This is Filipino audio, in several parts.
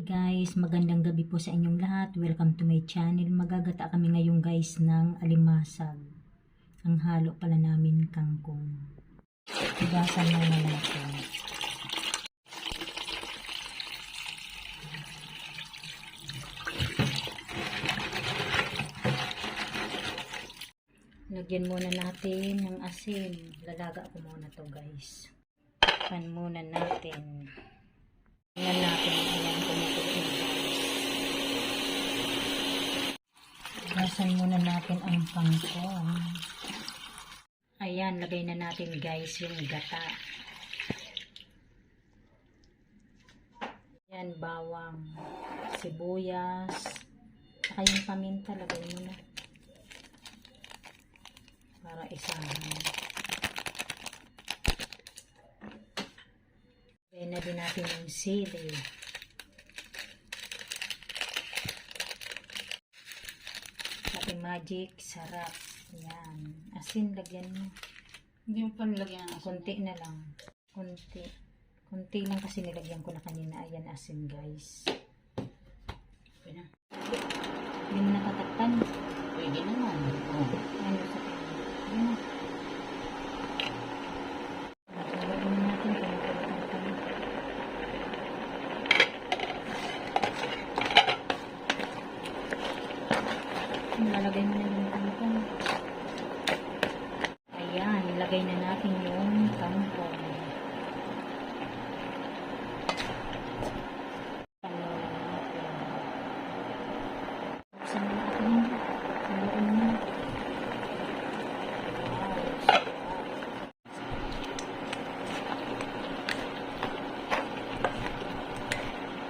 Guys, magandang gabi po sa inyong lahat. Welcome to my channel. Magagata kami ngayon guys ng alimasag. Ang halo pala namin kangkong. Higasan muna natin. Lagyan muna natin ng asin. Lalaga ko muna to guys. Pan muna natin. Tingnan natin. Ayan, kumukulo na guys. Higasan muna natin ang kangkong. Ayan, lagay na natin guys yung gata. Ayan, bawang, sibuyas, saka yung paminta, lagay mo na. Para isahan. Lagay na din natin yung sili. Pati magic, sarap. Ayan. Asin, lagyan mo. Hindi mo pa nilagyan ng asin. Konti na lang. Konti. Konti lang kasi nilagyan ko na kanina. Ayan, asin guys. Okay na. Hindi mo natatakpan. Pwede naman. Oh. Ano sa tingin? Ayan na. Lagyan na natin. Lalagay mo na yung kangkong. Ayan, ilagay na natin yung kangkong. Buksan na natin. Haluin mo.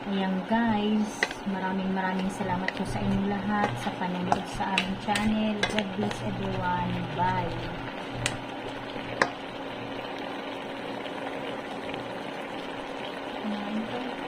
Ayan guys, maraming salamat po sa inyong lahat sa panonood sa aming channel. God bless everyone. Bye. Ayan.